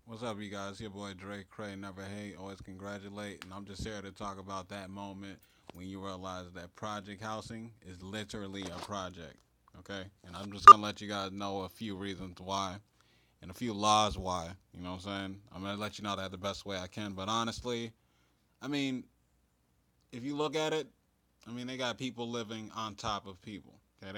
What's up, you guys? Your boy Drake Cray, never hate, always congratulate, and I'm just here to talk about that moment when you realize that project housing is literally a project. Okay, and I'm just gonna let you guys know a few reasons why and a few laws why. You know what I'm saying? I'm gonna let you know that the best way I can. But honestly, I mean, if you look at it, I mean, they got people living on top of people. Okay,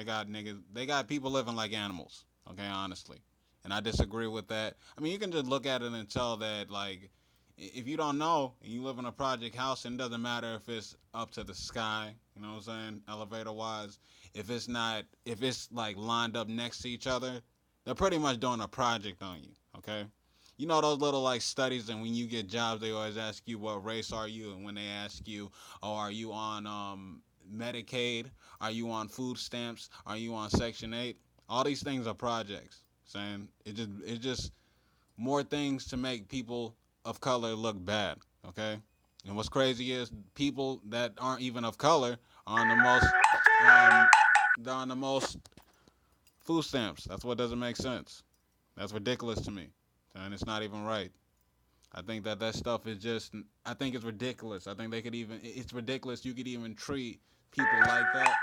they got people living like animals. Okay, honestly, and I disagree with that. I mean, you can just look at it and tell that, like, if you don't know and you live in a project house, and it doesn't matter if it's up to the sky, you know what I'm saying, elevator wise. If it's like lined up next to each other, they're pretty much doing a project on you. Okay, you know those little like studies, and when you get jobs, they always ask you what race are you, and when they ask you, oh, are you on Medicaid? Are you on food stamps? Are you on Section 8? All these things are projects. Saying it just more things to make people of color look bad. Okay, and what's crazy is people that aren't even of color are on the most um, they're on the most food stamps. That's what doesn't make sense. That's ridiculous to me, and it's not even right. I think that stuff is just. I think it's ridiculous. I think they could even. It's ridiculous. You could even treat people like that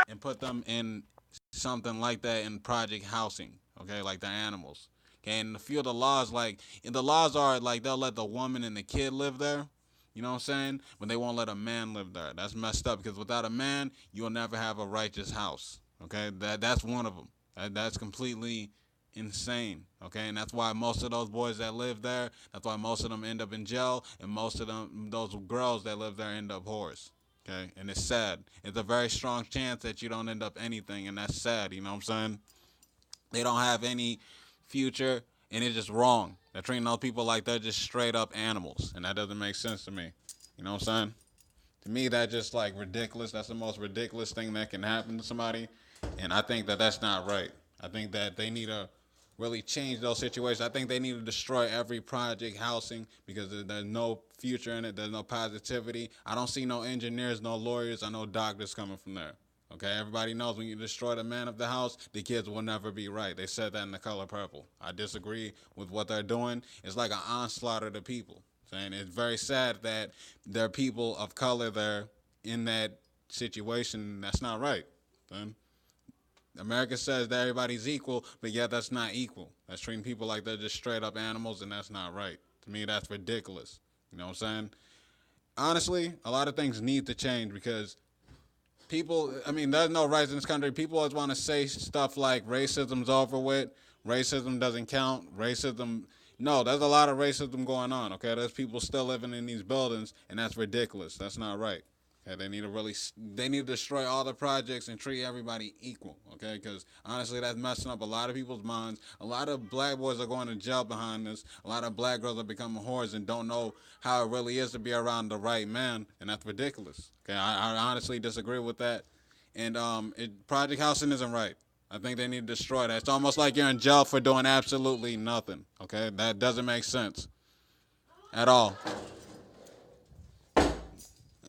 and put them in something like that in project housing. Okay, like the animals. Okay, and a few of the laws, like and the laws are like they'll let the woman and the kid live there. You know what I'm saying? But they won't let a man live there. That's messed up because without a man, you'll never have a righteous house. Okay, that's one of them. That's completely insane. Okay, and that's why most of those boys that live there, that's why most of them end up in jail, and most of them, those girls that live there, end up whores. Okay, and it's sad. It's a very strong chance that you don't end up anything, and that's sad. You know what I'm saying? They don't have any future, and it's just wrong. They're treating those people like they're just straight up animals, and that doesn't make sense to me. You know what I'm saying? To me, that's just like ridiculous. That's the most ridiculous thing that can happen to somebody, and I think that that's not right. I think that they need to really change those situations. I think they need to destroy every project housing because there's no future in it. There's no positivity. I don't see no engineers, no lawyers. I know doctors coming from there. Okay, everybody knows when you destroy the man of the house, the kids will never be right. They said that in The Color Purple. I disagree with what they're doing. It's like an onslaught of the people. Saying it's very sad that there are people of color there in that situation. That's not right. Then America says that everybody's equal, but yet that's not equal. That's treating people like they're just straight up animals, and that's not right. To me, that's ridiculous. You know what I'm saying? Honestly, a lot of things need to change because people, I mean, there's no rights in this country. People always want to say stuff like racism's over with, racism doesn't count, racism. No, there's a lot of racism going on, okay? There's people still living in these buildings, and that's ridiculous. That's not right. Okay, they need to destroy all the projects and treat everybody equal. Okay, because honestly, that's messing up a lot of people's minds. A lot of black boys are going to jail behind this. A lot of black girls are becoming whores and don't know how it really is to be around the right man, and that's ridiculous. Okay, I honestly disagree with that. And project housing isn't right. I think they need to destroy that. It's almost like you're in jail for doing absolutely nothing. Okay, that doesn't make sense at all.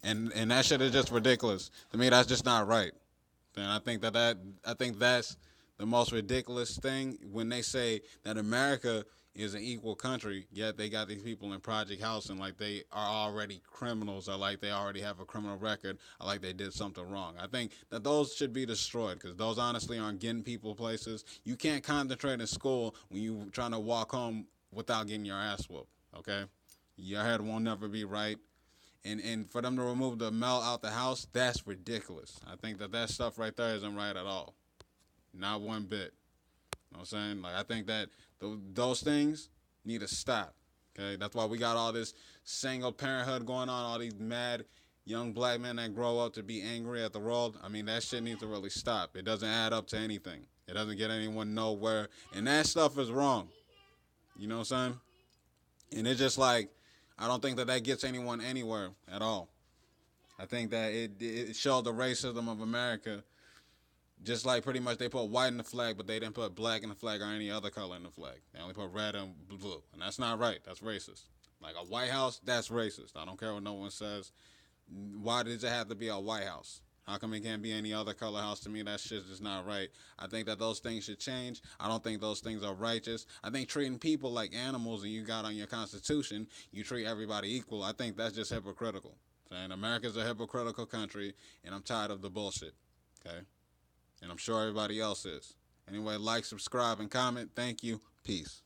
And that shit is just ridiculous. To me, that's just not right. And I think that's the most ridiculous thing when they say that America is an equal country, yet they got these people in project housing like they are already criminals, or like they already have a criminal record, or like they did something wrong. I think that those should be destroyed because those honestly aren't getting people places. You can't concentrate in school when you trying to walk home without getting your ass whooped. Okay, your head won't never be right, and for them to remove the male out the house, that's ridiculous. I think that stuff right there isn't right at all, not one bit. You know what I'm saying? Like I think that those things need to stop. Okay, that's why we got all this single parenthood going on, all these mad young black men that grow up to be angry at the world. I mean, that shit needs to really stop. It doesn't add up to anything. It doesn't get anyone nowhere, and that stuff is wrong. You know what I'm saying? And it's just like I don't think that gets anyone anywhere at all. I think that it showed the racism of America. Just like pretty much they put white in the flag, but they didn't put black in the flag or any other color in the flag. They only put red and blue, and that's not right. That's racist. Like a White House, that's racist. I don't care what no one says. Why does it have to be a White House? How come it can't be any other color house? To me, that shit's just not right. I think that those things should change. I don't think those things are righteous. I think treating people like animals and you got on your constitution, you treat everybody equal. I think that's just hypocritical. And America's a hypocritical country, and I'm tired of the bullshit. Okay? And I'm sure everybody else is. Anyway, like, subscribe, and comment. Thank you. Peace.